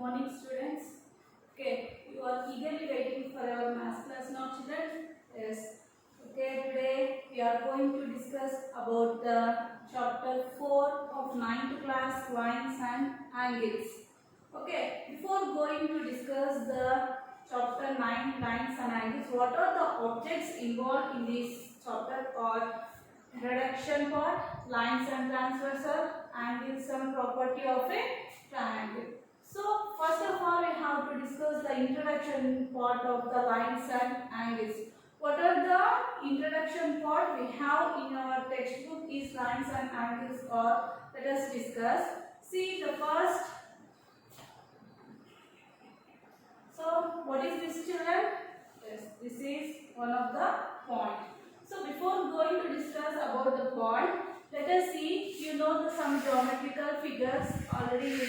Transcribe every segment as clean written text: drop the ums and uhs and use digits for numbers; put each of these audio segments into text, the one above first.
morning, students. Okay, you are eagerly waiting for our math class now, children? Yes. Okay, today we are going to discuss about the chapter 4 of 9th class, lines and angles. Okay, before going to discuss the chapter 9, lines and angles, what are the objects involved in this chapter or introduction part, lines and transversal, angles and property of a triangle. So first of all, we have to discuss the introduction part of the lines and angles. What are the introduction part we have in our textbook is lines and angles, or let us discuss. See the first. So what is this, children? Yes, this is one of the point. So before going to discuss about the point, let us see, you know some geometrical figures, already you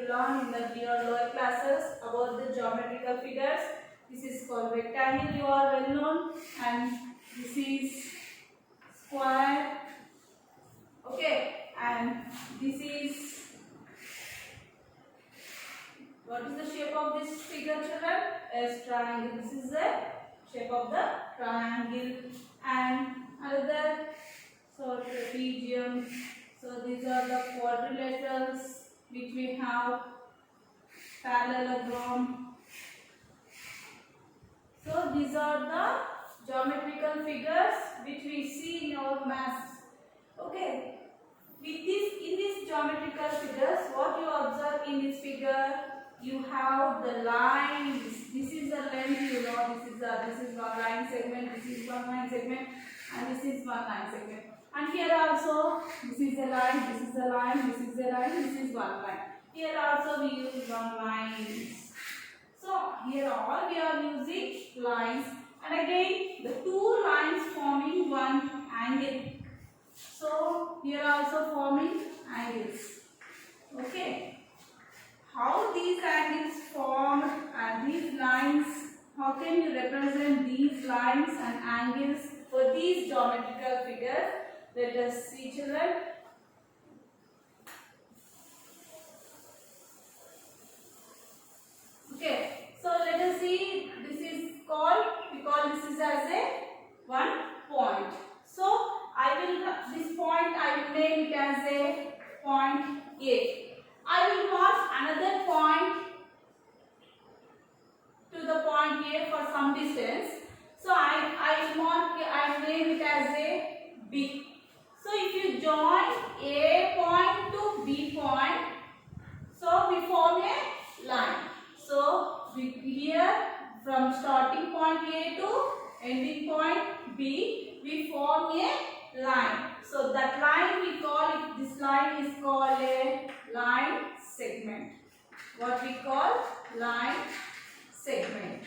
learned in the lower classes about the geometrical figures. This is called rectangle, you are well known, and this is square, okay, and this is, what is the shape of this figure, children? As triangle. This is the shape of the triangle, and another, so trapezium. So these are the quadrilaterals which we have, parallelogram. So these are the geometrical figures which we see in our maths. Okay. With this, in these geometrical figures, what you observe in this figure, you have the line. This is the length, you know. This is one line segment. This is one line segment, and this is one line segment. And here also, this is a line. This is a line. This is a line. This is one line. Here also we use one lines. So here all we are using lines, and again the two lines forming one angle. So here also forming angles. Okay. How these angles form and these lines, how can you represent these lines and angles for these geometrical figures? Let us see, children. Okay, so let us see, this is called, we call this is as a one point. So this point I will name it as a point A. I will mark another point to the point A for some distance. So I will name it as a B. So if you join A point to B point, so we form a line. So here from starting point A to ending point B, we form a line. So that line we call it, this line is called a line segment. What we call line segment.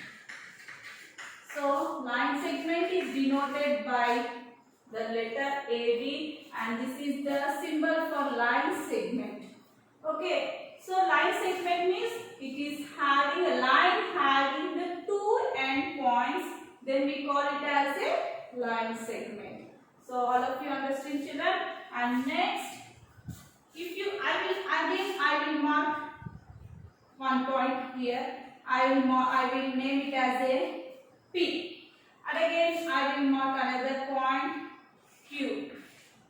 So line segment is denoted by the letter AB, and this is the symbol for line segment. Okay, so line segment means it is having a line having the two end points, then we call it as a line segment. So all of you understand, children? And next, if you, I will mark one point here. I will name it as a P. And again, I will mark another point Q.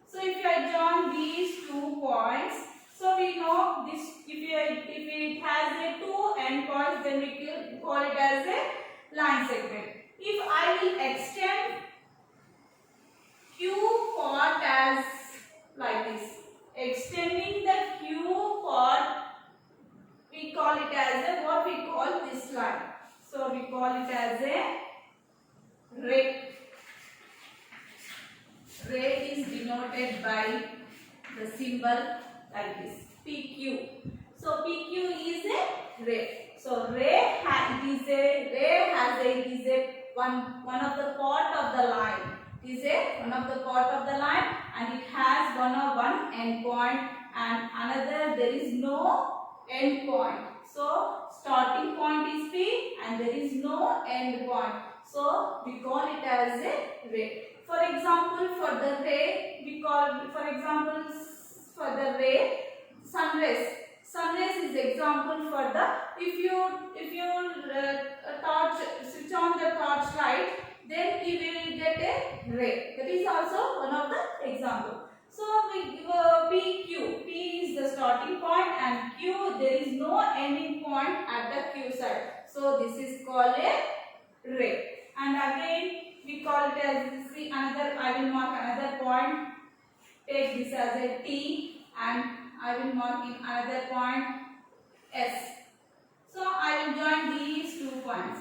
So if I join these 2 points, so we know this. If it has a 2 end points, then we will call it as a line segment. If I will extend Q part as like this, extending the Q part, we call it as a, what we call this line. So we call it as a ray. Ray is denoted by the symbol like this, PQ. So PQ is a ray. So ray has one of the part of the line. One of the part of the line, and it has one end point, and another there is no end point. So starting point is P and there is no end point. So we call it as a ray. For example, for the ray, we call, for example, for the ray, sun rays. Sun rays is example for the, if you torch, switch on the torch light, then you will get a ray. That is also one of the example. So we give a PQ. P is the starting point and Q, there is no ending point at the Q side. So this is called a ray. And again we call it as, see another, I will mark another point. Take this as a T and I will mark in another point S. So I will join these 2 points.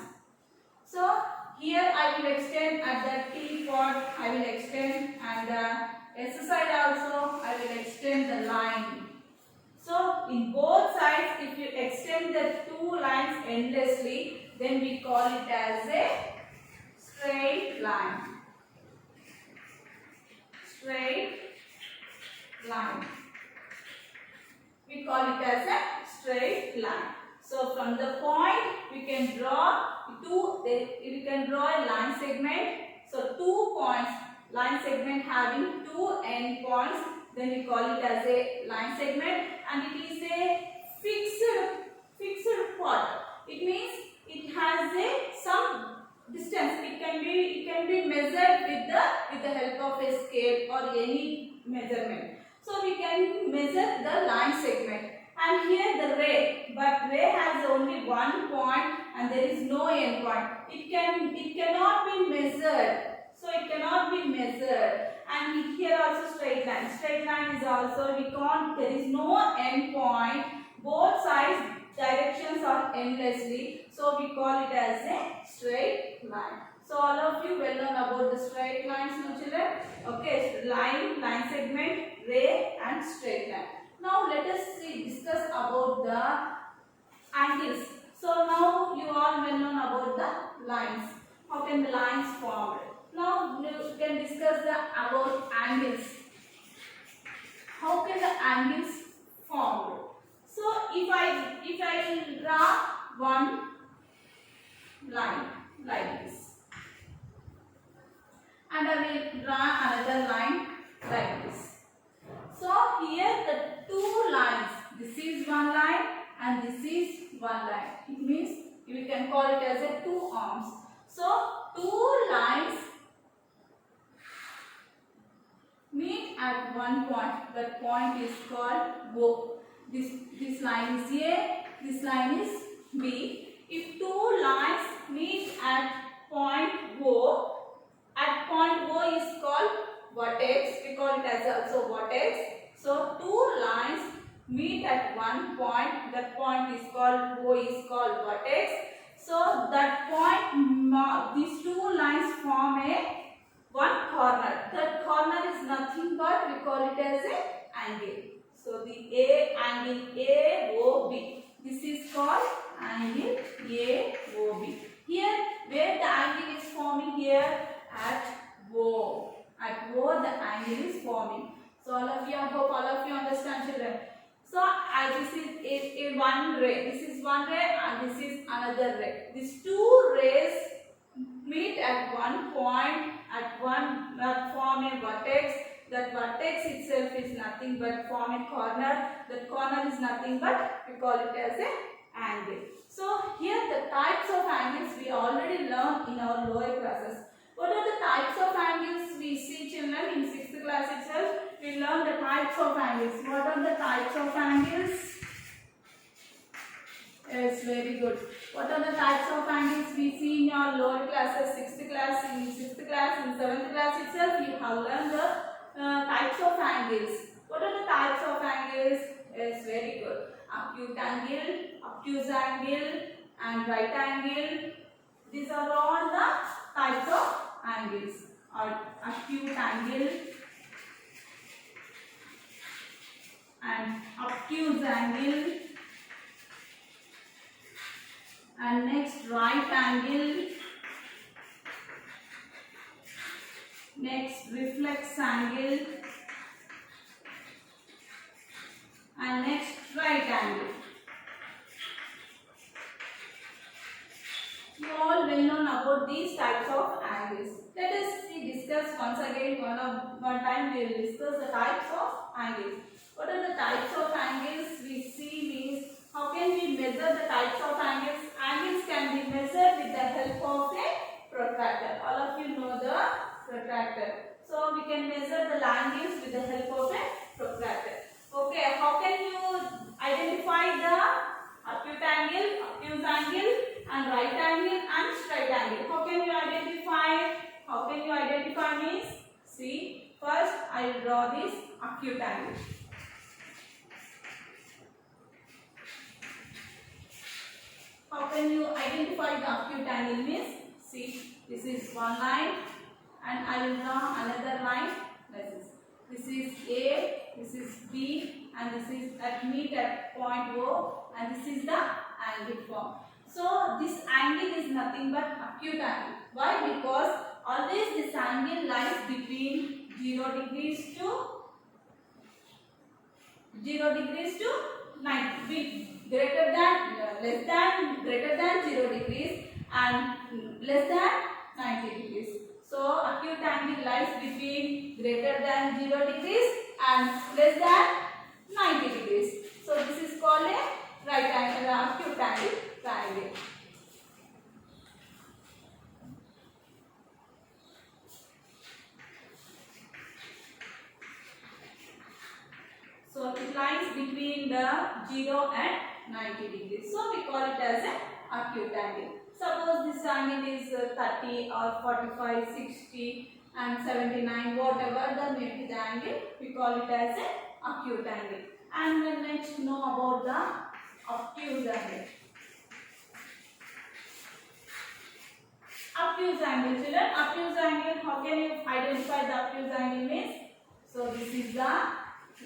So here I will extend at the T point, I will extend, and the S side also I will extend the line. So in both sides, if you extend the 2 lines endlessly, then we call it as a straight line. Straight line. We call it as a straight line. So from the point we can draw we can draw a line segment. So 2 points, line segment having 2 end points, then we call it as a line segment, and it is a fixed part. It means it has a some distance. It can be measured with the help of a scale or any measurement. So we can measure the line segment. And here the ray, but ray has only 1 point and there is no end point. It cannot be measured. So it cannot be measured. And here also straight line. Straight line is also, there is no end point. Both sides directions are endlessly. So we call it as a straight line. So all of you well known about the straight lines, no children? Okay, line segment, ray and straight line. Now let us discuss about the angles. So now you all well known about the lines. How can the lines form? Now you can discuss about angles. How can the angles form? So if I will draw one line like this, and I will draw another line like this. So here the 2 lines, this is one line and this is one line. It means we can call it as a 2 arms. So 2 lines meet at one point. That point is called O. This line is A, this line is B. If 2 lines meet at point O is called vertex. We call it as also vertex. So 2 lines meet at one point. That point is called O is called vertex. So that point, these 2 lines form one corner. That corner is nothing but we call it as a angle. So the angle AOB. This is called angle AOB. Here where the angle is forming here at O. At O the angle is forming. So all of you, I hope all of you understand, children. So as this is a one ray. This is one ray and this is another ray. These 2 rays meet at one point, that form a vertex. That vertex itself is nothing but form a corner. That corner is nothing but we call it as a angle. So here the types of angles we already learned in our lower classes. What are the types of angles we see, children? In 6th class itself we learn the types of angles. What are the types of angles? Yes, very good. What are the types of angles we see in your lower classes? 6th class, in 6th class, in 7th class itself you have learned the types of angles. What are the types of angles? Yes, very good. Acute angle, obtuse angle and right angle. These are all the types of angles. Acute angle and obtuse angle, and next right angle, next reflex angle, and next right angle. You all well known about these types of angles. Let us discuss once again one time we will discuss the types of angles. What are the types of angles we see? We measure the types of angles. Angles can be measured with the help of a protractor. All of you know the protractor. So we can measure the angles with the help of a protractor. Okay, how can you identify the acute angle, obtuse angle, and right angle and straight angle? How can you identify? How can you identify means? See, first I will draw this acute angle. How can you identify the acute angle means? See, this is one line and I will draw another line like this. This is A, this is B, and this is at meet at point O, and this is the angle form. So this angle is nothing but acute angle. Why? Because always this angle lies between 0 degrees to 90, greater than 0 degrees and less than 90 degrees. So acute angle lies between greater than 0 degrees and less than 90 degrees. So this is called a right angle, acute angle triangle. So it lies between the 0 and 90 degrees. So we call it as an acute angle. Suppose this angle is 30 or 45, 60 and 79, whatever the may be the angle, we call it as an acute angle. And then let's know about the obtuse angle. Obtuse angle, children. Obtuse angle, how can you identify the obtuse angle means? So this is the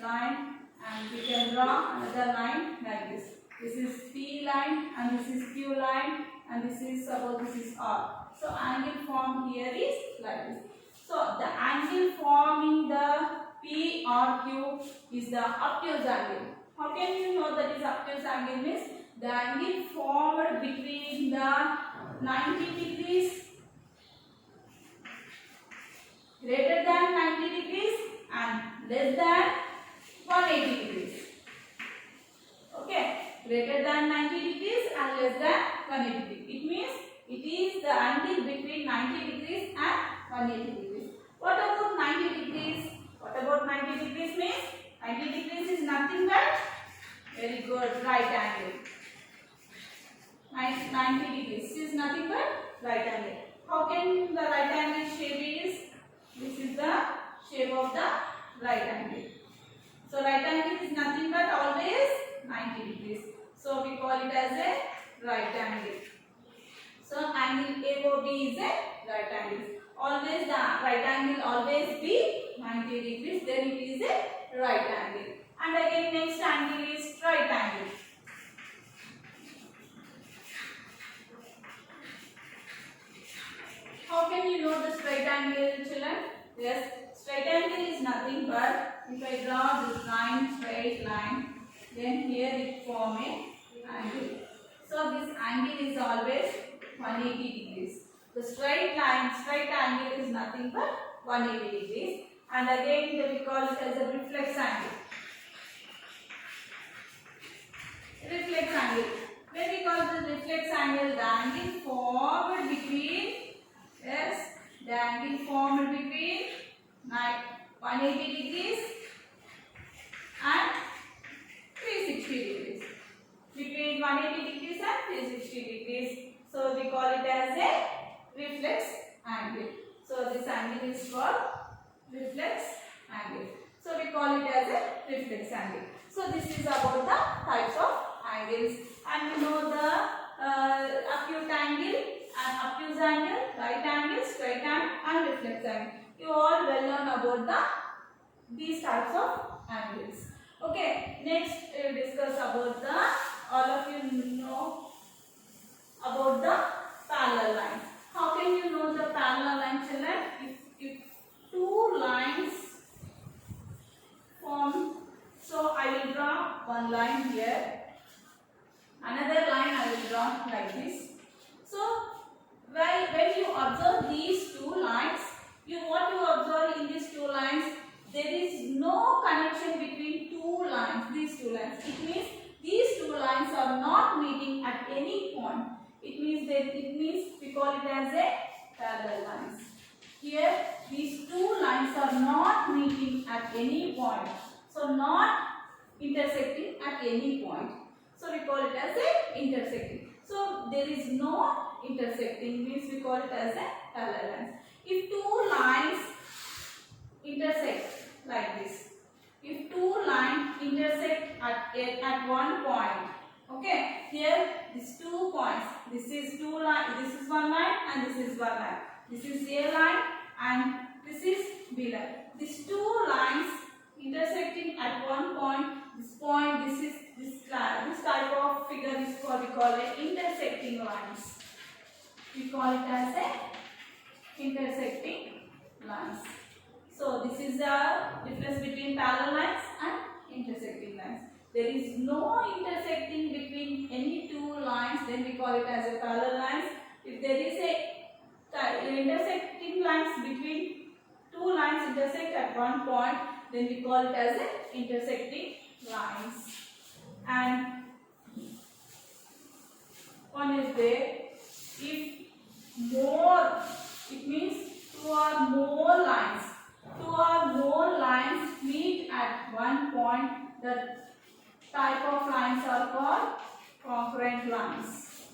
line and we can draw another line like this. This is P line and this is Q line and this is, suppose this is R. So angle formed here is like this. So the angle forming the P or Q is the obtuse angle. How can you know that is obtuse angle means? The angle formed between the 90 degrees, greater than 90 degrees and less than 180 degrees. Okay, greater than 90 degrees and less than 180 degrees. It means it is the angle between 90 degrees and 180 degrees. What about 90 degrees? What about 90 degrees means? 90 degrees is nothing but, very good, right angle. 90 degrees is nothing but right angle. How can the right angle shape is? This is the shape of the right angle. So right angle is nothing but always 90 degrees. So we call it as a right angle. So angle AOB is a right angle. Always the right angle always be 90 degrees, then it is a right angle. And again next angle is straight angle. How can you know the straight angle, children? Yes, straight angle is nothing but, if I draw this line, straight line, then here it form a angle. So this angle is always 180 degrees. The straight line, straight angle is nothing but 180 degrees. And again we call it as a reflex angle. Reflex angle. When we call the reflex angle, the angle formed between, yes, the angle formed between 180 degrees and 360 degrees. Between 180 degrees and 360 degrees. So we call it as a reflex angle. So this angle is called reflex angle. So we call it as a reflex angle. So this is about the types of angles. And we know the acute angle and obtuse angle, right angle, straight angle and reflex angle. You all well known about these types of angles. Okay, next we will discuss about all of you know about the parallel lines. How can you know the parallel line, children? If two lines form, so I will draw one line here, another line I will draw like this. So when you observe these two lines, what you observe in these two lines, there is no connection between two lines, these two lines. It means these two lines are not meeting at any point, it means we call it as a parallel lines. Here these two lines are not meeting at any point, so not intersecting at any point. So we call it as a intersecting. So there is no intersecting means we call it as a parallel lines. If two lines intersect like this, if two lines intersect at one point, okay, here these 2 points, this is two line, this is one line and this is one line, this is A line and this is B line. These two lines intersecting at one point, this is this type of figure is called, we call it intersecting lines. We call it as a intersecting lines. So this is the difference between parallel lines and intersecting lines. There is no intersecting between any two lines, then we call it as a parallel lines. If there is a intersecting lines between two lines intersect at one point, then we call it as a intersecting lines. And one is there, if more, it means two or more lines. Two or more lines meet at one point, the type of lines are called concurrent lines.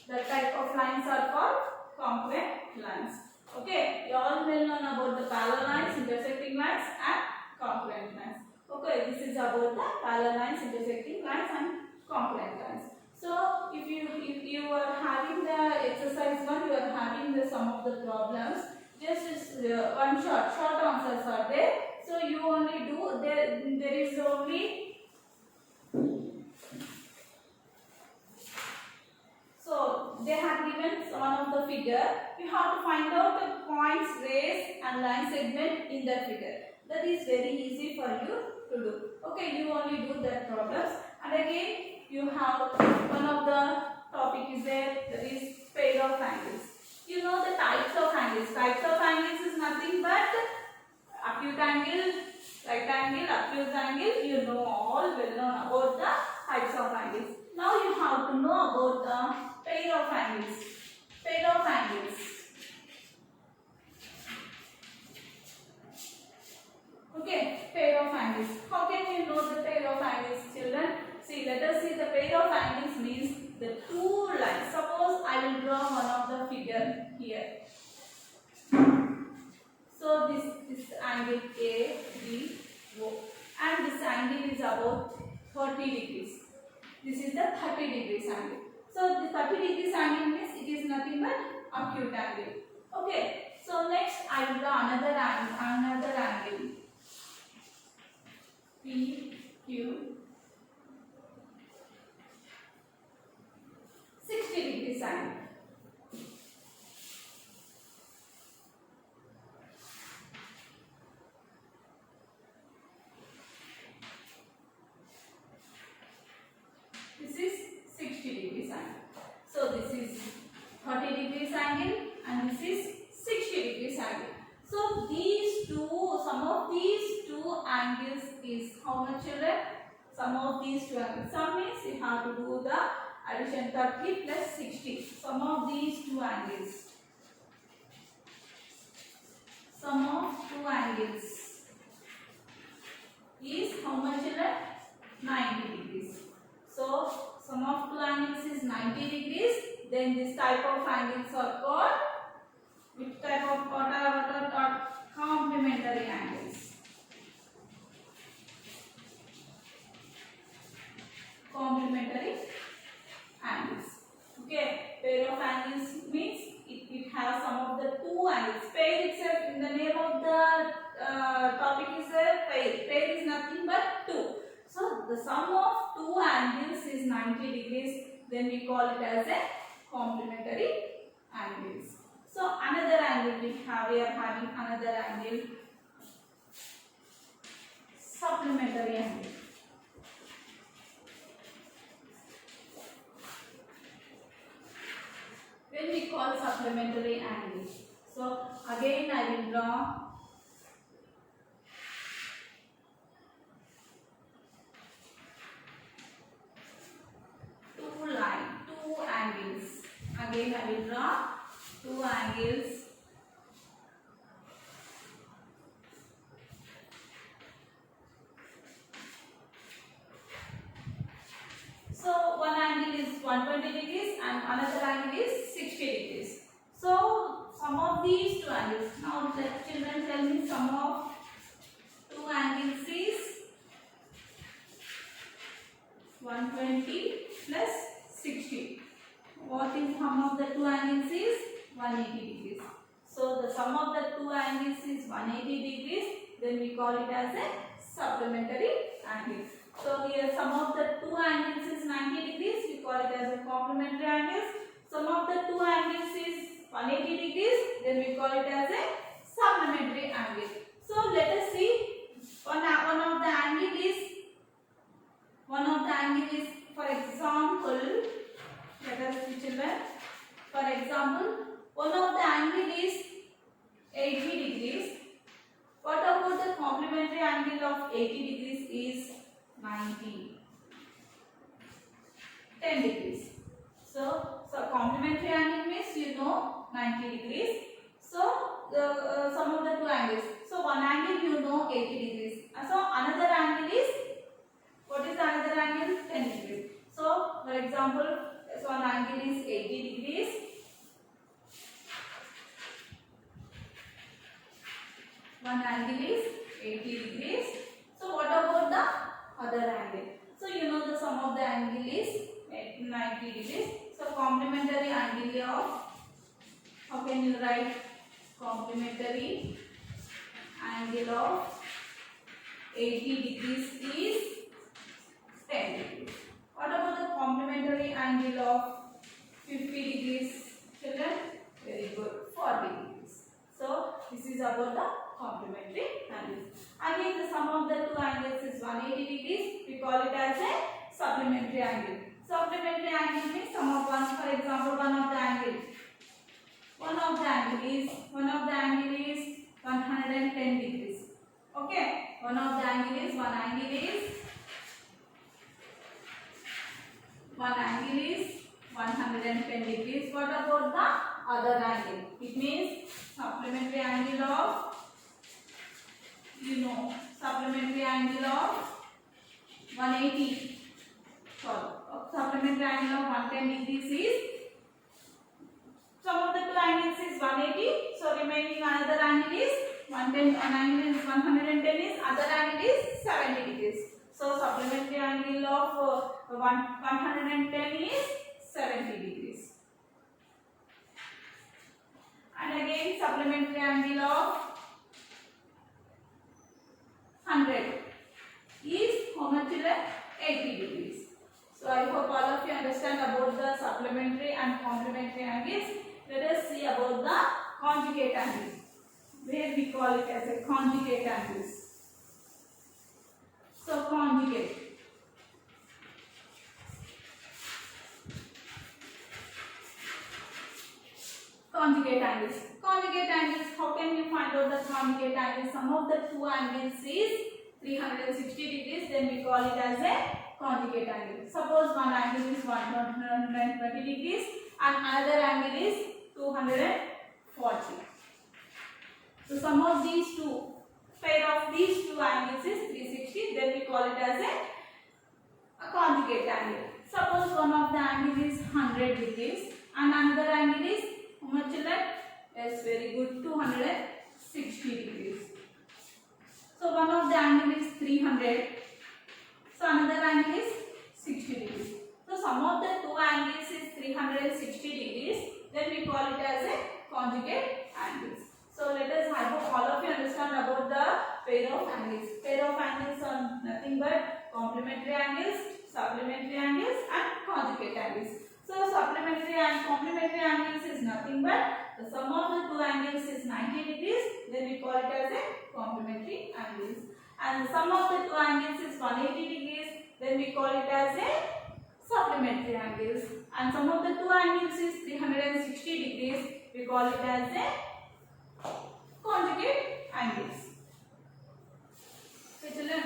The type of lines are called concurrent lines. Okay, you all well known about the parallel lines, intersecting lines and concurrent lines. Okay, this is about the parallel lines, intersecting lines and concurrent lines. So if you are having the exercise 1, you are having the sum of the problems. Just one short answers are there. So you only do, there is only, so they have given one of the figure. You have to find out the points, rays and line segment in the figure. That is very easy for you to do. Okay, you only do that problems. And again you have one of the topic is there, that is pair of angles. You know the types of angles. Types of angles is nothing but acute angle, right angle, obtuse angle. You know all well known about the types of angles. Now you have to know about the pair of angles. Pair of angles. Okay, pair of angles. How can you know the pair of angles, children? See, let us see the pair of angles means the two lines. Suppose I will draw one of the figure here. So this angle A, B, O, and this angle is about 30 degrees. This is the 30 degrees angle. So the 30 degrees angle means it is nothing but acute angle. Okay. So next I will draw another angle. P, Q, 60 degrees angle. This is 60 degrees angle. So this is 30 degrees angle and this is 60 degrees angle. So these two, sum of these two angles is how much, children? Sum of these two angles. Sum means you have to do the addition 30 plus 60. Sum of these two angles. Sum of two angles is how much, children? 90 degrees. So sum of two angles is 90 degrees. Then this type of angles are called, which type of what are complementary angles. Complementary angles. Okay, pair of angles means it has some of the two angles. Pair itself, in the name of the topic is a pair. Pair is nothing but two. So the sum of two angles is 90 degrees. Then we call it as a complementary angles. So another angle we are having another angle, supplementary angle. When we call supplementary angle, so again I will draw 120 degrees and another angle is 60 degrees. So sum of these two angles. Now let children tell me sum of two angles is 120 plus 60. What is sum of the two angles is 180 degrees. So the sum of the two angles is 180 degrees. Then we call it as a supplementary angle. So here sum of the two angles is 90 degrees. We call it as a complementary angles. Sum of the two angles is 180 degrees. Then we call it as a supplementary angle. So let us see. One of the angle is, for example, let us see children. For example, one of the angle is 80 degrees. What about the complementary angle of 80 degrees is 10 degrees. So complementary angle means 90 degrees. So the sum of the two angles. So one angle 80 degrees. So another angle is, what is another angle? 10 degrees. So for example, one angle is 80 degrees. One angle is 80 degrees. So what about the other angle? So the sum of the angle is 90 degrees. So complementary angle of, how can you write? Complementary angle of 80 degrees is 10 degrees. What about the complementary angle of 50 degrees? Children, very good, 40 degrees. So this is about the complementary angles. Again, the sum of the two angles is 180 degrees. We call it as a supplementary angle. Supplementary angle means sum of one. For example, one of the angle is 110 degrees. Okay, one angle is 110 degrees. What about the other angle? It means supplementary angle of, supplementary angle of 180. Supplementary angle of 110 degrees is, sum of the two angles is 180. So remaining another angle is 110. One angle is 110 is, other angle is 70 degrees. So supplementary angle of 110 is 70 degrees. And again supplementary angle of 100 is how much? 80 degrees. So I hope all of you understand about the supplementary and complementary angles. Let us see about the conjugate angles, where we call it as a conjugate angles. So conjugate. Conjugate angles. Conjugate angles, how can we find out the conjugate angles? Sum of the two angles is 360 degrees, then we call it as a conjugate angle. Suppose one angle is 120 degrees and another angle is 240. So sum of these two, pair of these two angles is 360, then we call it as a conjugate angle. Suppose one of the angle is 100 degrees and another angle is how much? Yes, very good, 260 degrees. So one of the angle is 300. So another angle is 60 degrees. So sum of the two angles is 360 degrees. Then we call it as a conjugate angles. So let us, I hope all of you understand about the pair of angles. Pair of angles are nothing but complementary angles, supplementary angles and conjugate angles. So supplementary and complementary angles is nothing but the sum of the two angles is 90 degrees. Then we call it as a complementary angles. And the sum of the two angles is 180 degrees. Then we call it as a supplementary angles. And sum of the two angles is 360 degrees. We call it as a conjugate angles. So children,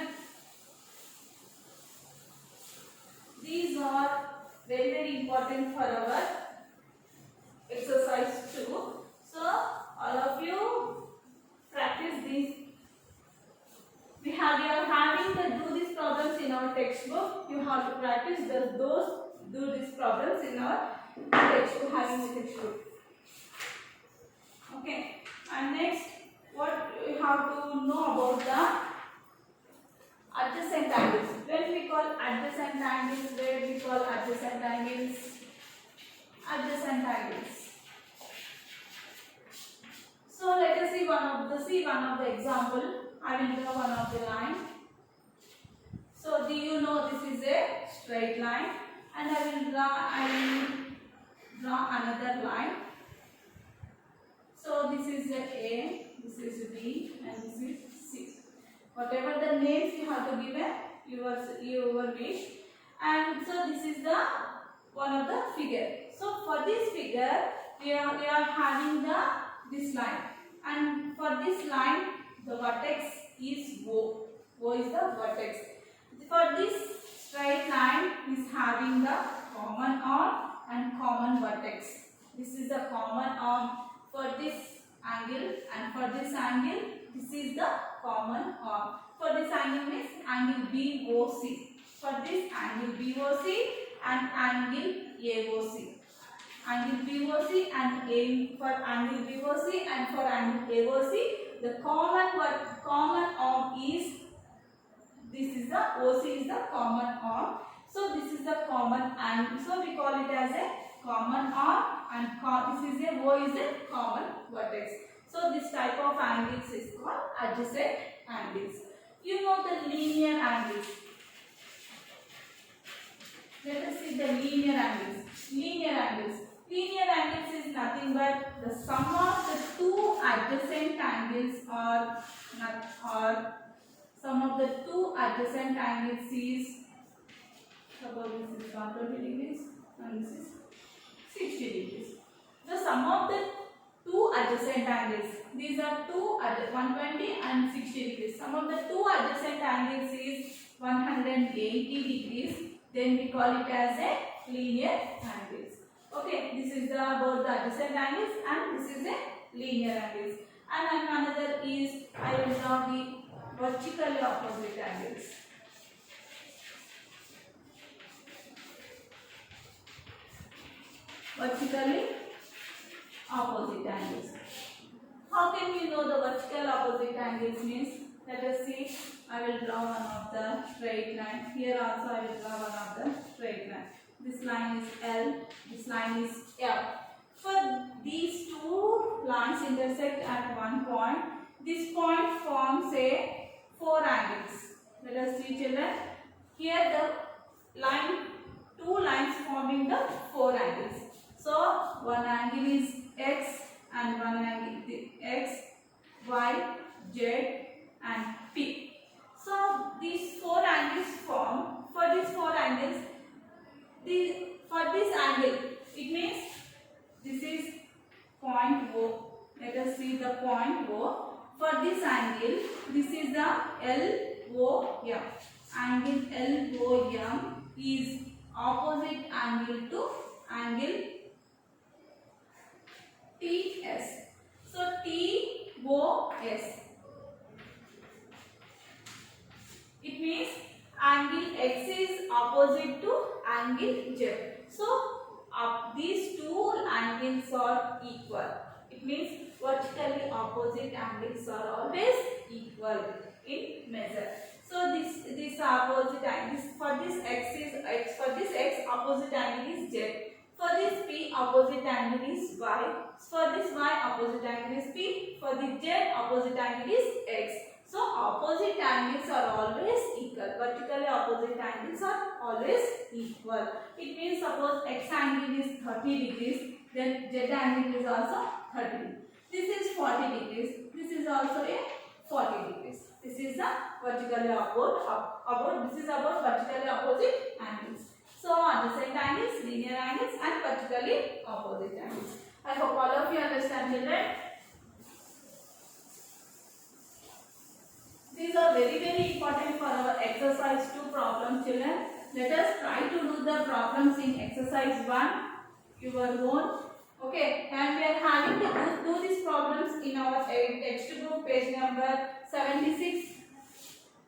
these are very important for our exercise 2. So all of you practice these. We are having to do these problems in our textbook. You have to practice those do these problems in our textbook, having the textbook. Okay, and next what we have to know about the adjacent angles. When we call adjacent angles, where we call adjacent angles, adjacent angles. So let us see one of the example. I will draw one of the line. So do you know this is a straight line, and I will draw another line. So this is A, this is B, and this is C. Whatever the names you have to give your wish. And so this is the one of the figure. So for this figure we are having this line, and for this line the vertex is O. O is the vertex. For this straight line is having the common arm and common vertex. This is the common arm for this angle, and for this angle this is the common arm. For this angle means angle BOC. For this angle BOC and angle AOC. Angle BOC and A, for angle BOC and for angle AOC, the common arm is, this is the OC is the common arm. So this is the common angle. So we call it as a common arm, and this is a O is a common vertex. So this type of angles is called adjacent angles. You know the linear angles. Let us see the linear angles. Linear angles. Linear angles is nothing but the sum of the two adjacent angles, or sum of the two adjacent angles is, suppose this is 120 degrees and this is 60 degrees. The sum of the two adjacent angles, these are 120 and 60 degrees. Sum of the two adjacent angles is 180 degrees. Then we call it as a linear angles. Okay, this is about the adjacent angles, and this is a linear angles. And another is, I will draw the vertically opposite angles. Vertically opposite angles. How can we know the vertical opposite angles means? Let us see. I will draw one of the straight line. Here also I will draw one of the straight line. This line is L, this line is F. For these two lines intersect at one point, this point forms a four angles. Let us see, children. Here the line, two lines forming the four angles. So one angle is X and one angle is X, Y, Z and P. So these four angles form. For these four angles, for this angle, it means this is point O. Let us see the point O. For this angle, this is the LOM. Angle LOM is opposite angle to angle TS. So TOS. It means angle X is opposite to angle Z. So these two angles are equal. It means vertically opposite angles are always equal in measure. So this opposite angle, for this X is X, for this X opposite angle is Z. For this P opposite angle is Y. For this Y opposite angle is P. For the Z opposite angle is X. So opposite angles are always equal. Vertically opposite angles are always equal. It means suppose X angle is 30 degrees, then Z angle is also 30 degrees. This is 40 degrees. This is also a 40 degrees. This is the vertically this is about vertically opposite angles. So adjacent angles, linear angles and vertically opposite angles. I hope all of you understand, children. These are very important for our exercise 2 problems, children. Let us try to do the problems in exercise 1, your own. Okay, and we are having to do these problems in our textbook, page number 76.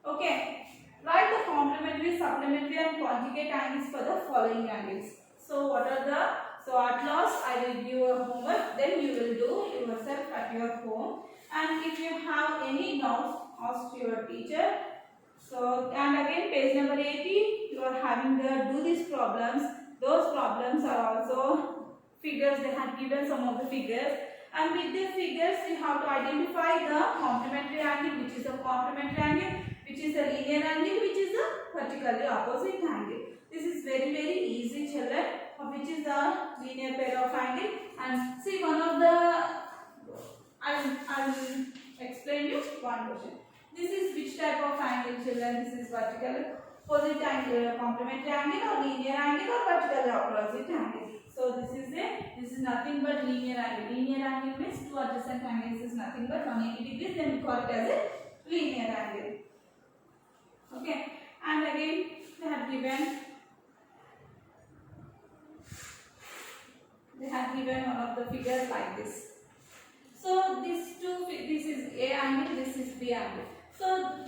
Okay, write the complementary, supplementary and conjugate angles for the following angles. So what are the, so at last I will give you a homework, then you will do yourself at your home, and if you have any doubts, ask your teacher. So, and again page number 80, you are having the do these problems. Those problems are also figures. They have given some of the figures, and with these figures you have to identify the complementary angle, which is a complementary angle, which is a linear angle, which is a vertically opposite angle. This is very easy, children. Which is the linear pair of angle, and see one of the, I'll explain you one question. This is which type of angle, children? This is vertical opposite angle, complementary angle, or linear angle, or vertical opposite angle. So this is nothing but linear angle. Linear angle means two adjacent angles is nothing but 180 degrees. Then we call it as a linear angle. Okay, and again they have given. They have given one of the figures like this. So this is A angle, this is B angle. So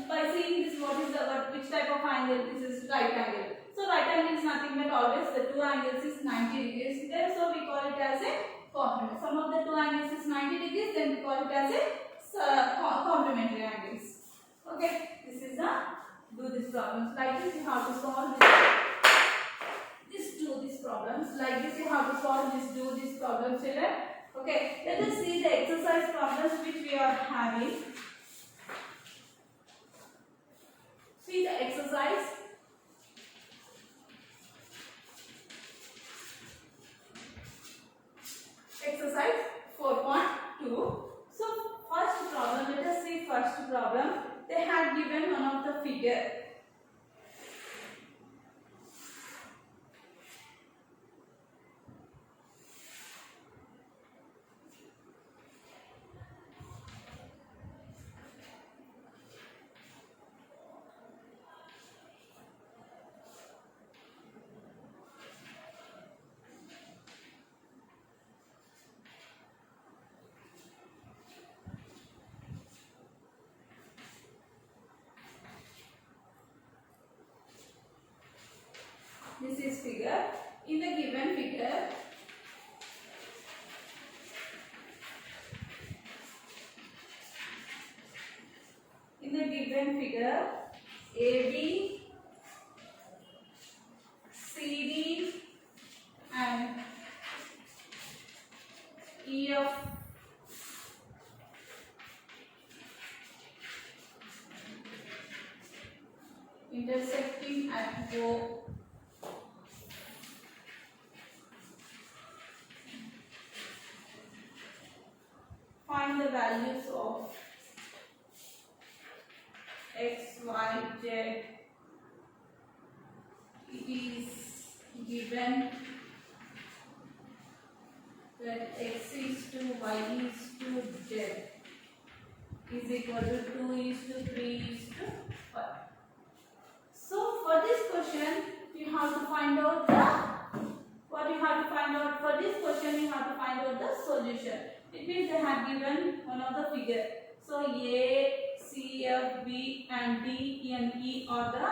by seeing this, what is the which type of angle? This is right angle. So right angle is nothing but always the two angles is 90 degrees there. So we call it as a complement. Some of the two angles is 90 degrees, then we call it as a complementary angles. Okay, this is the do these problems like this. You have to solve this. Do these problems like this. You have to solve this. Do these problems, children. Okay, let us see the exercise problems which we are having. See the exercise. Exercise 4.2. So first problem. Let us see first problem. They have given one of the figure. This is figure. In the given figure, AB, CD and EF intersecting at O. Find the values of x, y, z. It is given that x is to y is to z is equal to 2 is to 3 is to 5. So for this question you have to find out for this question you have to find out the solution. It means they have given one of the figure. So A, C, F, B and D and E are the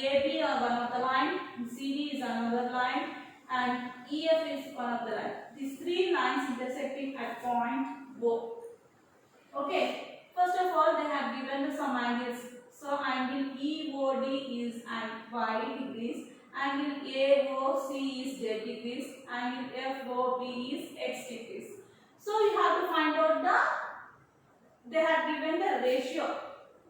AB are one of the line, CD is another line, and EF is one of the line. These three lines intersecting at point O. Okay. First of all, they have given some angles. So angle EOD is at y degrees. Angle AOC is z degrees. Angle FOB is x degrees. So you have to find out they have given the ratio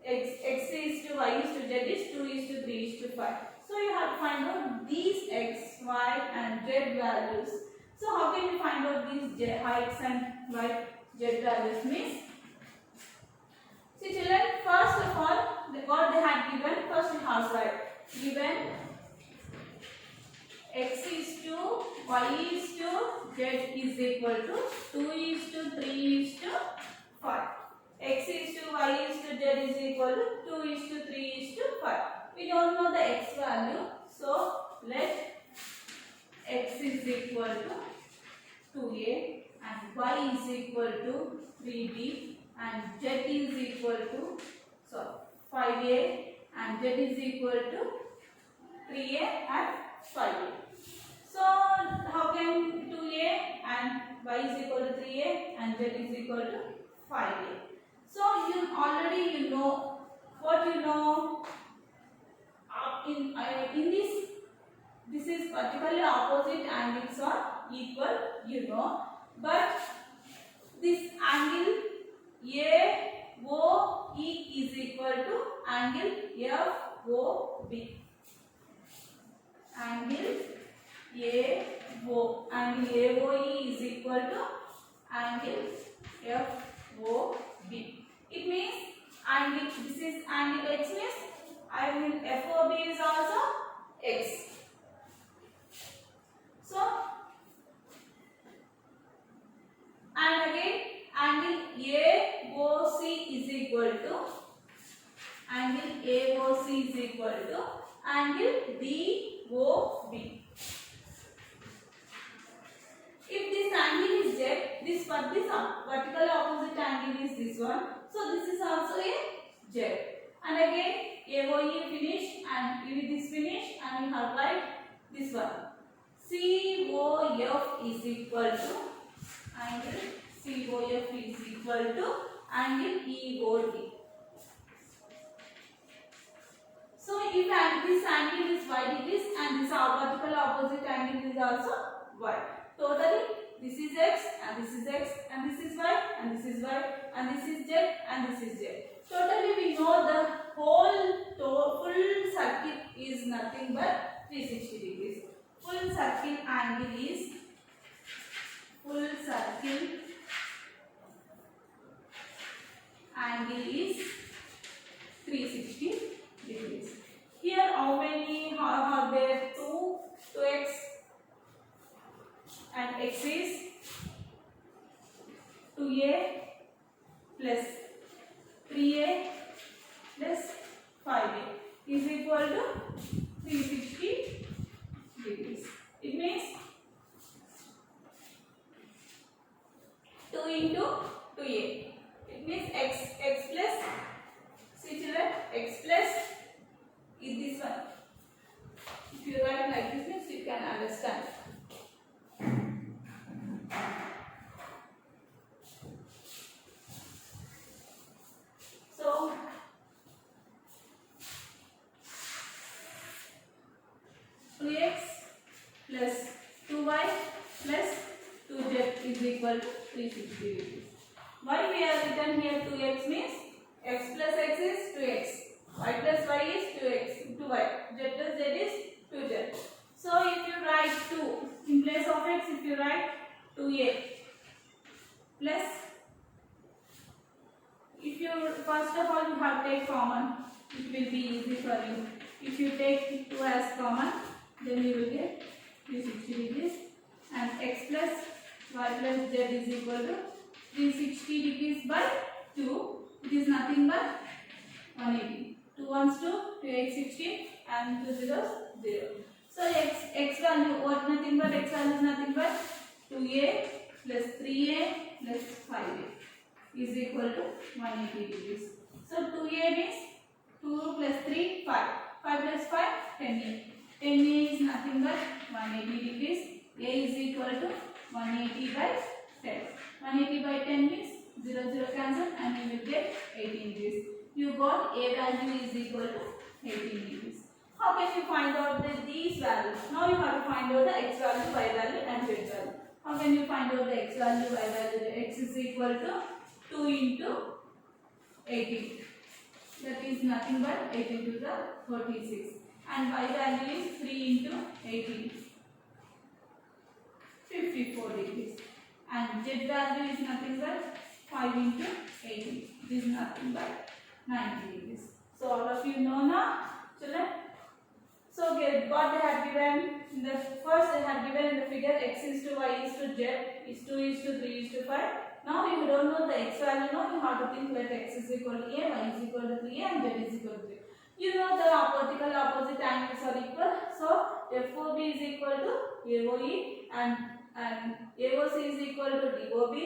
x is to y is to z is 2 is to 3 is to 5. So you have to find out these x, y and z values. So how can you find out these heights and y, z values means? See children, first of all, what they had given, first you have to write given x is to y is to z is equal to 2 is to 3 is to 5. X is to y is to z is equal to 2 is to 3 is to 5. We don't know the x value, so let x is equal to 2a and y is equal to 3b and z is equal to 5a and z is equal to 3a and 5a. So how can 2a and y is equal to 3a and z is equal to 5a? So you already know what you know. In this is particularly opposite angles are equal, you know, but this angle AOE is equal to angle FOB. Angle AOE is equal to angle FOB. It means angle, this is angle X means angle FOB is also X. So and again angle AOC is equal to angle DOB. If this angle is Z, this vertical opposite angle is this one. So this is also a Z. And again AOE finish and with this finish and we have write this one. COF is equal to angle angle EOD. So if this angle is y degrees and this vertical opposite angle is also y. Totally this is x and this is x and this is y and this is y and this is z and this is z. Totally we know the whole full circle is nothing but 360 degrees. Full circle angle is 360 degrees. Here how many are there? 2x and x is 2a plus 3a plus 5a is equal to 360 degrees. It means 2 into 2a. It means x plus, see children, x plus is this one. If you write like this means you can understand. So 2x plus 2y plus 2z is equal to 360 degrees. Why we have written here 2x means x plus x is 2x, y plus y is 2x, 2y, z plus z is 2z. So if you write 2 in place of x, if you write 2a plus, if you first of all you have to take common, it will be easy for you. If you take 2 as common, then you will get 360 degrees and x plus y plus z is equal to 360 degrees by 2. It is nothing but 180. 2 ones 2, 2 8 16 and 2 zeros 0. So x value what nothing but x value is nothing but 2a plus 3a plus 5a is equal to 180 degrees. So 2a means 2 plus 3 5. 5 plus 5 10a. 10a is nothing but 180 degrees. A is equal to 180 by 10. 180 by 10 means 0 0 cancel and you will get 18 degrees. You got a value is equal to 18 degrees. How can you find out these values? Now you have to find out the x value, y value and z value. How can you find out the x value, y value? X is equal to 2 into 18. That is nothing but 18 to the 36. And y value is 3 into 18. 54 degrees. And z value is nothing but 5 into 18. This is nothing but 90 degrees. So all of you know now, children. So what they had given in the first, they had given in the figure x is to y is to z is 2 is to 3 is to 5. Now you don't know the x value, now you have to think that x is equal to a, y is equal to 3a and z is equal to 3. You know the vertical opposite angles are equal. So FOB is equal to AOE and AOC is equal to DOB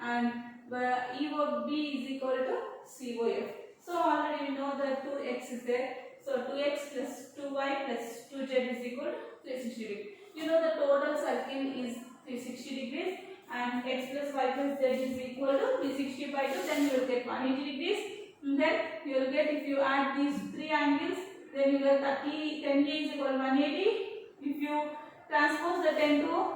and EOB is equal to COF. So already you know that 2x is there. So 2x plus 2y plus 2z is equal to 360 degrees. You know the total circle is 360 degrees and x plus y plus z is equal to 360 by 2, then you will get 180 degrees. And then you will get, if you add these three angles, then you get 10 is equal to 180. If you transpose the 10 to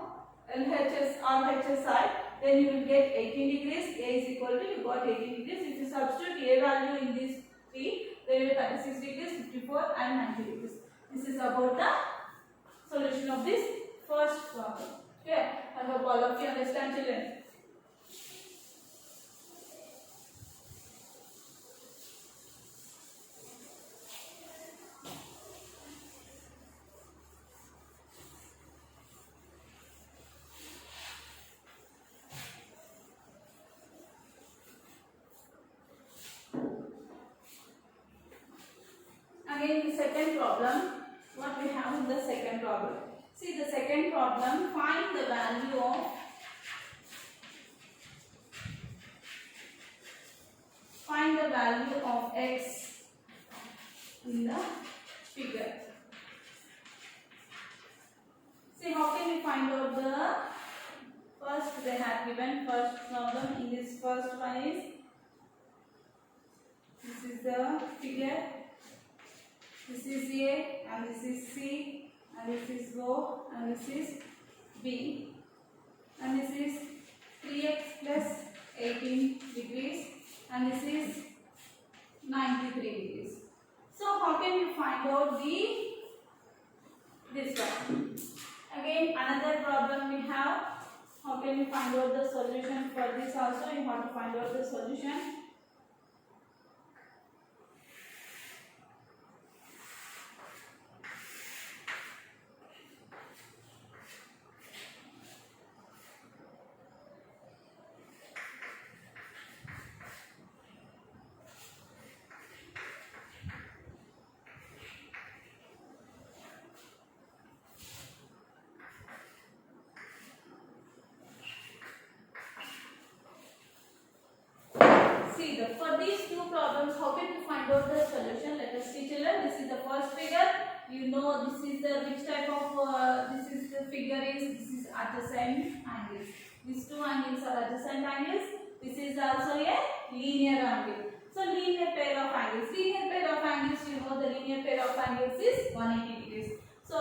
LHS or RHS side, then you will get 18 degrees. A is equal to, you got 18 degrees. If you substitute A value in these three, then you get 36 degrees, 54 and 90 degrees. This is about the solution of this first problem. Okay, I hope all of you understand, children. Again, the second problem, what we have in the second problem. See the second problem, find the value of x in the figure. See how can we find out the first, they have given first problem. In this first one is, this is the figure. This is A and this is C and this is O and this is B and this is 3x plus 18 degrees and this is 93 degrees. So how can you find out this one? Again another problem we have. How can you find out the solution for this also? You have to find out the solution. For these two problems, how can you find out the solution? Let us see, children. This is the first figure. You know this is the which type of this is the figure is. This is adjacent angles. These two angles are adjacent angles. This is also a linear angle. So linear pair of angles. Linear pair of angles. You know the linear pair of angles is 180 degrees. So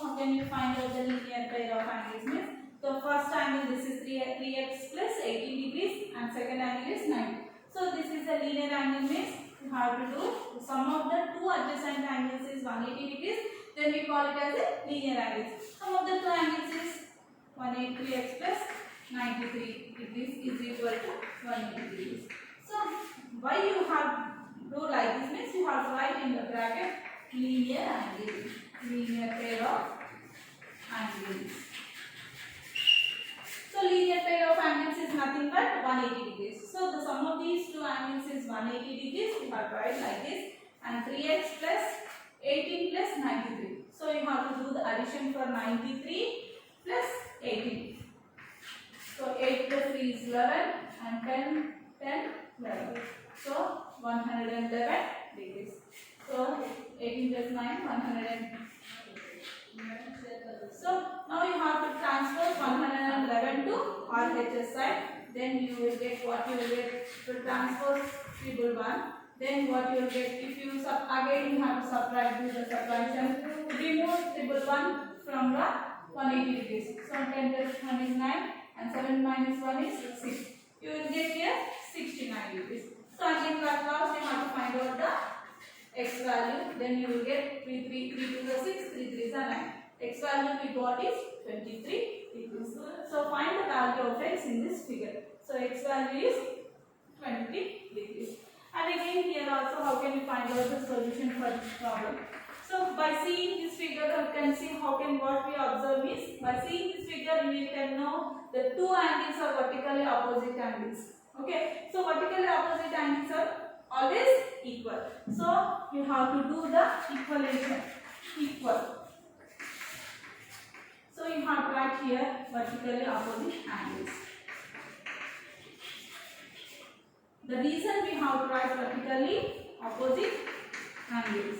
how can you find out the linear pair of angles? Means the first angle, this is 3x plus 18 degrees and second angle is 90. So this is a linear angle, means you have to do sum of the two adjacent angles is 180 degrees. Then we call it as a linear angles. Sum of the two angles is 183x plus 93 degrees is equal to 180 degrees. So why you have do like this means you have to write in the bracket linear angle, linear pair of angles. So linear pair of angles is nothing but 180 degrees. So the sum of these two angles is 180 degrees. You have to write like this, and 3x plus 18 plus 93. So you have to do the addition for 93 plus 18. So 8 plus 3 is 11 and 10, 11. So 111 degrees. So 18 plus 9, 111. So now you have to transpose 111 to RHS side. Then you will get what you will get to transpose 111. Then what you will get, if you again you have to subtract, do the subtraction. Remove 111 from the 180 degrees. So 10 plus 1 is 9 and 7 minus 1 is 6. You will get here 69 degrees. So again at last you have to find out the x value. Then you will get 3 to the 6, 3 3 are 9. X value we got is 23 degrees. So find the value of x in this figure. So x value is 20 degrees. And again here also how can we find out the solution for this problem? So by seeing this figure you can see how can what we observe is, by seeing this figure you can know the two angles are vertically opposite angles. Okay, so vertically opposite angles are always equal. So you have to do the equation, equal. So you have to write here vertically opposite angles. The reason we have to write vertically opposite angles,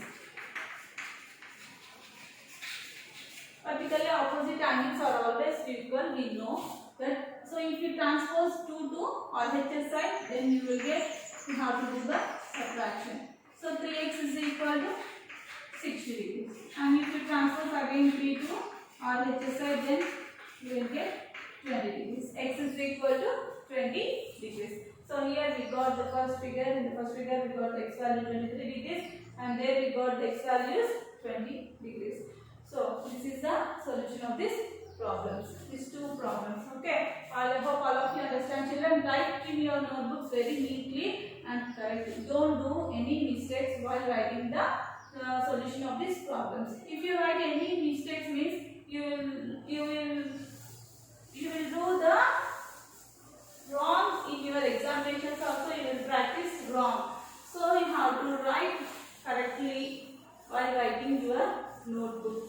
Particularly opposite angles are always equal, we know that. So if you transpose 2 to RHS side, then you will get, you have to do the subtraction. So 3x is equal to 60 degrees. And if you transpose again 3 to RHS side, then you will get 20 degrees. X is equal to 20 degrees. So here we got the first figure. In the first figure we got the x value 23 degrees, and there we got the x value is 20 degrees. So this is the solution of this problems. These two problems. Okay. I hope all of you understand. Children, write in your notebooks very neatly and correctly. Don't do any mistakes while writing the solution of these problems. If you write any mistakes, means you will do the wrong in your examinations also. You will practice wrong. So you have to write correctly while writing your notebook.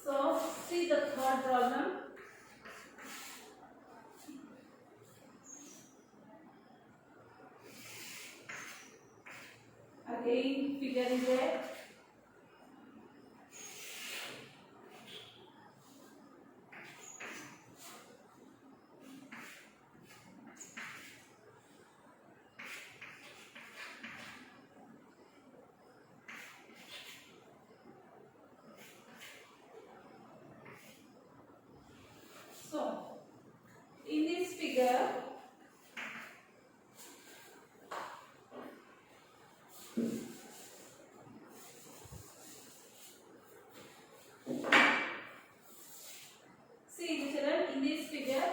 So see the third problem. Again, figure is there. So in this figure, see the children, in this figure,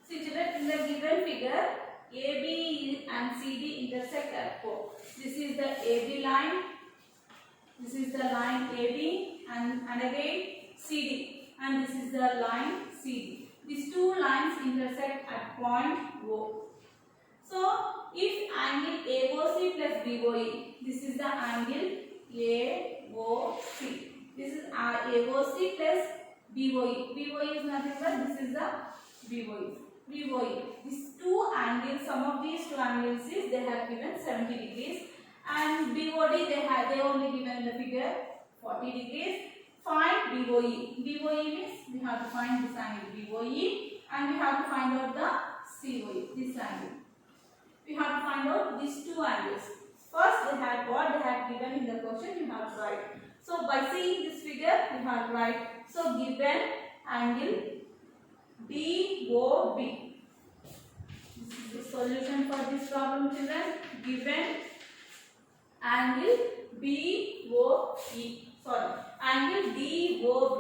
in the given figure, AB and CD intersect at O. This is the AB line. This is the line AB, and again CD, and this is the line CD. These two lines intersect at point O. So if angle AOC plus BOE, this is the angle AOC. This is AOC plus BOE. BOE is nothing but this is the BOE. These two angles, sum of these two angles is they have given 70 degrees, and BOD they only given in the figure 40 degrees. Find BOE. BOE means we have to find this angle BOE, and we have to find out the COE, this angle. We have to find out these two angles. First, they had what they had given in the question, you have to write. So by seeing this figure, you have to write. So given angle DOB. This is the solution for this problem, children. Given angle angle DOB.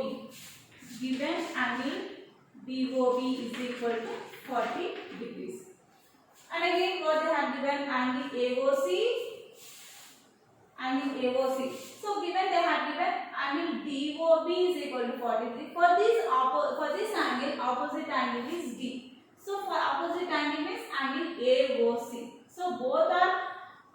Given angle DOB is equal to 40 degrees. And again, what they have given angle AOC. So given they have given angle DOB is equal to 40 degrees. For this angle, opposite angle is D. So for opposite angle means angle AOC. So both are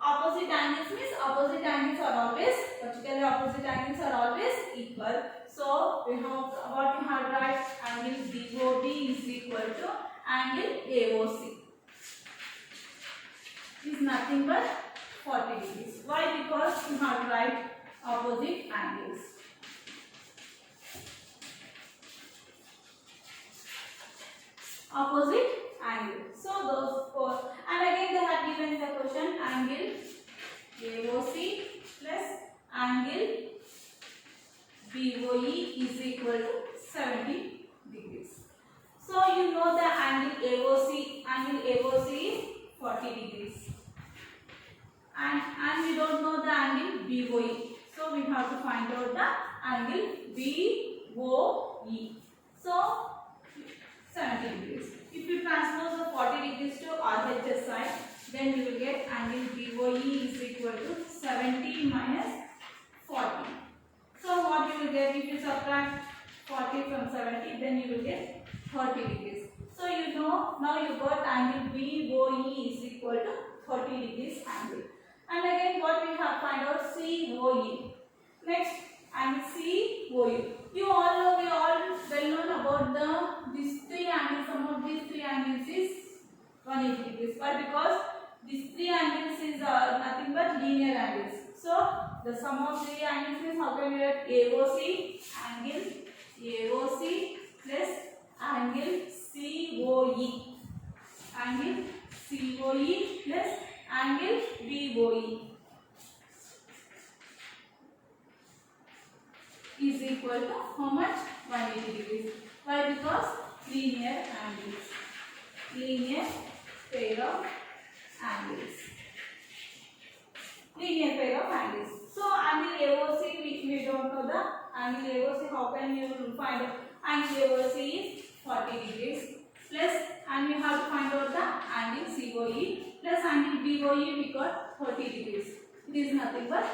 opposite angles, means opposite angles are always, particularly opposite angles are always equal. So we have what we have write, angle DOB is equal to angle AOC. nothing but 40 degrees. Why? Because you have to write opposite angles. Opposite angle. So those four, and again they have given the question angle AOC plus angle BOE is equal to 70 degrees. So you know the angle AOC is 40 degrees, and we don't know the angle BOE. So we have to find out the angle BOE. So 70 degrees. If you transpose the 40 degrees to RHS side, then you will get angle BOE is equal to 70 minus 40. So what you will get if you subtract 40 from 70, then you will get 30 degrees. So you know, now you got angle BOE is equal to 30 degrees angle. And again what we have find out COE. Next angle COE. You all know, we all well known about these three angles. Sum of these three angles is 180 degrees. Why? Because these three angles is nothing but linear angles. So the sum of three angles is, how can we get AOC plus angle COE. Angle COE plus angle BOE is equal to how much? 180 degrees. Why? Because linear angles. Linear pair of angles. Linear pair of angles. So angle AOC we don't know the angle AOC. How can you find out? Angle AOC is 40 degrees plus, and we have to find out the angle COE plus angle BOE. We got 30 degrees. It is nothing but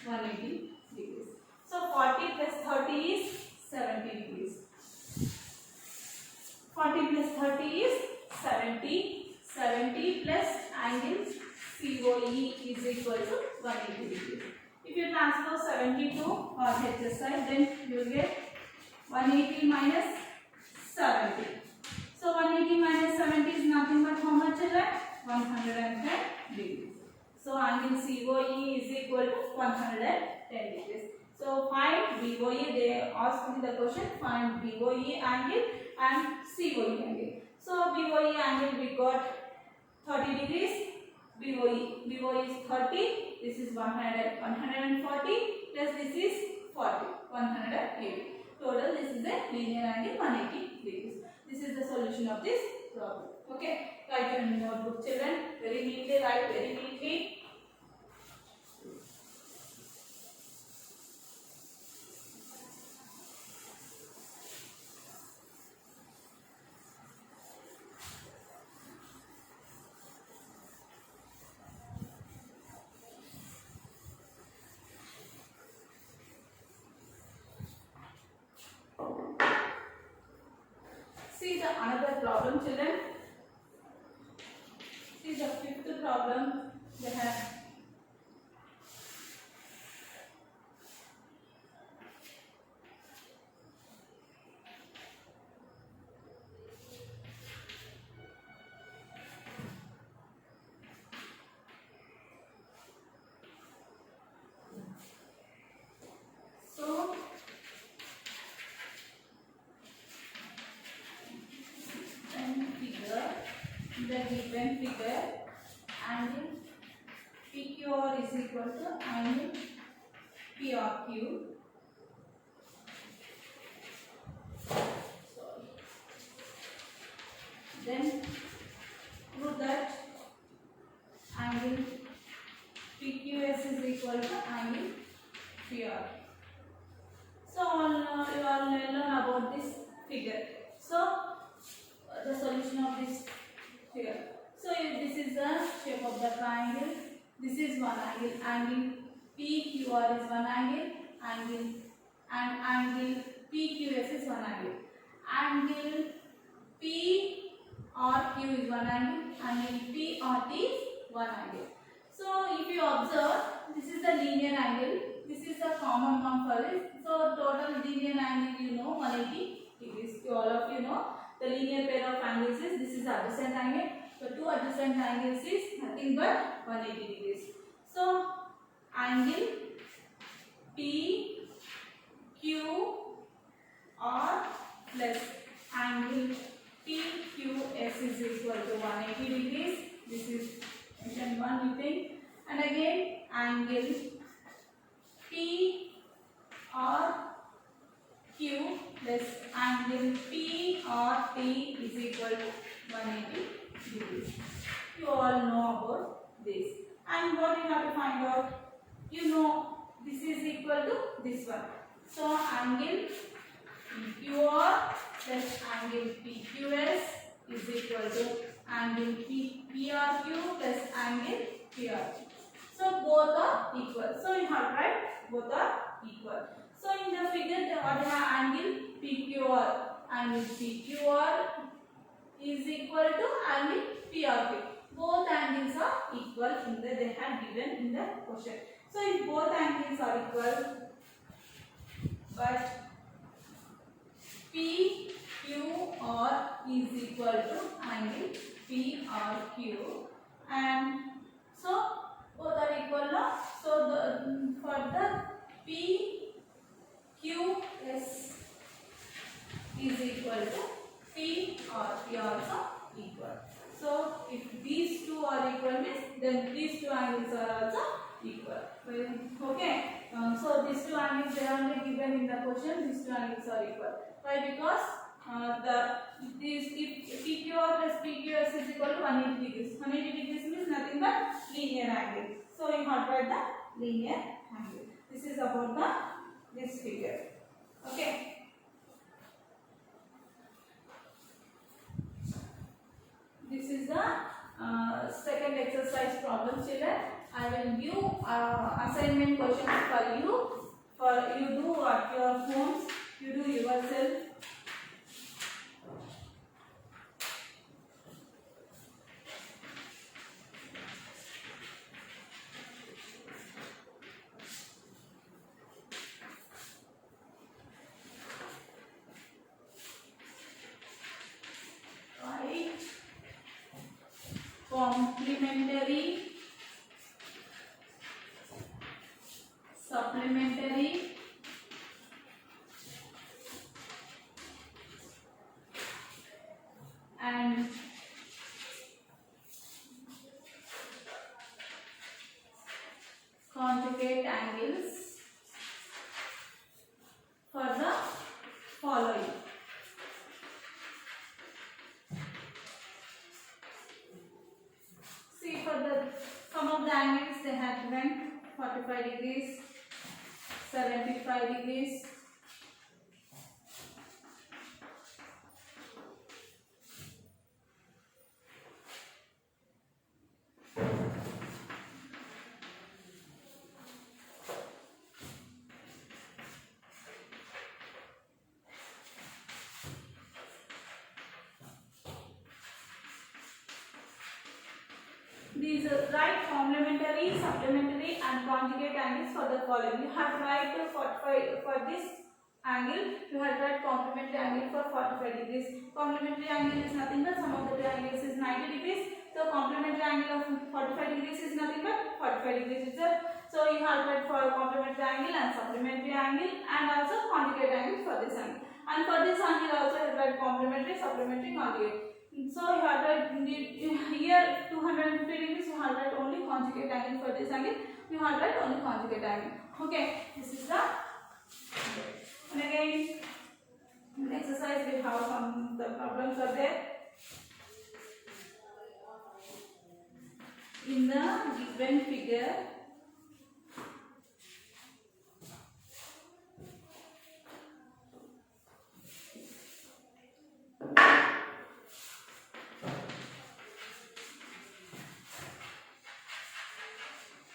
180 degrees. So 40 plus 30 is 70 degrees. 40 plus 30 is 70. 70 plus angle COE is equal to 180 degrees. If you transpose 70 to RHS side, then you will get 180 minus 70. So 180 minus 70 is nothing but how much is that? 110 degrees. So angle COE is equal to 110 degrees. So find BOE. They asked me the question, find BOE angle and COE angle. So BOE angle we got 30 degrees. BOE is 30. This is 140 plus this is 40. 180. Total this is a linear angle 180 degrees. This is the solution of this problem. Okay. Write your notebook, children. Very neatly. Write very neatly. See the another problem, children. See the fifth problem. They have the given figure, angle PQR is equal to angle PRQ. Then prove that angle PQS is equal to angle PR. So you all learn about this figure. So the solution of this figure. So this is the shape of the triangle. This is one angle. Angle PQR is one angle. And angle PQS is one angle. Angle PRQ is one angle. Angle PRT is one angle. So if you observe, this is the linear angle. This is the common one for this. So total linear angle you know 180 degrees. All of you know the linear pair of angles is, this is adjacent angle. So two adjacent angles is nothing but 180 degrees. So angle PQR plus angle PQS is equal to 180 degrees. This is question 1 we think. And again angle PRQ plus angle PRT is equal to 180 degrees. You all know about this. And what you have to find out? You know this is equal to this one. So angle PQR plus angle PQS is equal to angle PRQ plus angle PRQ. So both are equal. So you have to write both are equal. So in the figure they have angle PQR. Angle PQR is equal to angle PRQ. Both angles are equal in the they have given in the question. So if both angles are equal, but PQR is equal to angle PRQ, and so both are equal now. So the for the PQS is equal to PRP also equal. So if these two are equal means then these two angles are also equal. Okay. So these two angles they are only given in the question. These two angles are equal. Why? Because if PQR plus PQS is equal to 180 degrees. 180 degrees means nothing but linear angle. So you have to write the linear angle. This is about this figure. Okay. This is the second exercise problem, children. I will give assignment questions for you. For you do at your homes. You do yourself. Complementary, supplementary, and conjugate angles for the following. See, for the some of the angles they have given 45 degrees, 75 degrees, these write complementary, supplementary and conjugate angles for the following. You have to write 45 for this angle. You have to write complementary angle for 45 degrees. Complementary angle is nothing but sum of the two angles is 90 degrees. So complementary angle of 45 degrees is nothing but 45 degrees itself. So you have to write for complementary angle and supplementary angle and also conjugate angle for this angle. And for this angle also you have to write complementary, supplementary, conjugate. So you have to here 250 degrees. You have to write only conjugate angle for this angle. You have to write only conjugate angle. Okay, this is the. And again, in the exercise we have some the problems are there. In the given figure,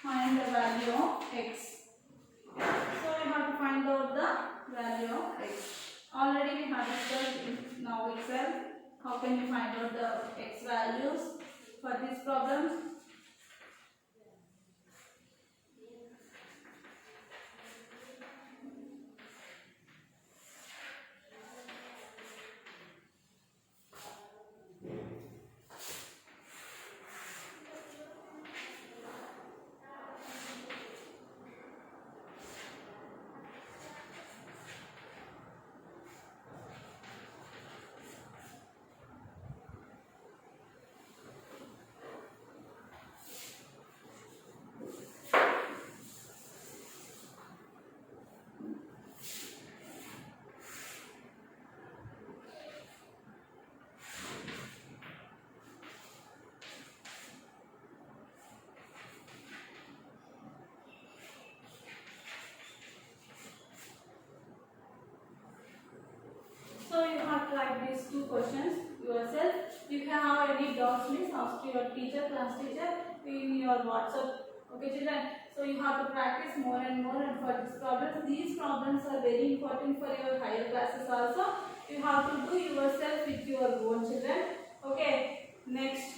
find the value of x. So we have to find out the value of x. Already we have discussed now itself. How can you find out the x values for this problem? these two questions yourself. If you have any doubts, please ask to your teacher, class teacher in your WhatsApp. Okay, children. So you have to practice more and more, and for these problems, are very important for your higher classes also. You have to do yourself with your own children. Okay. Next,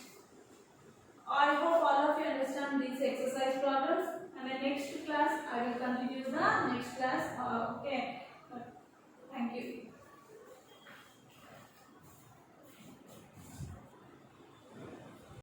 I hope all of you understand these exercise problems. And the next class, I will continue the next class. Okay. Thank you.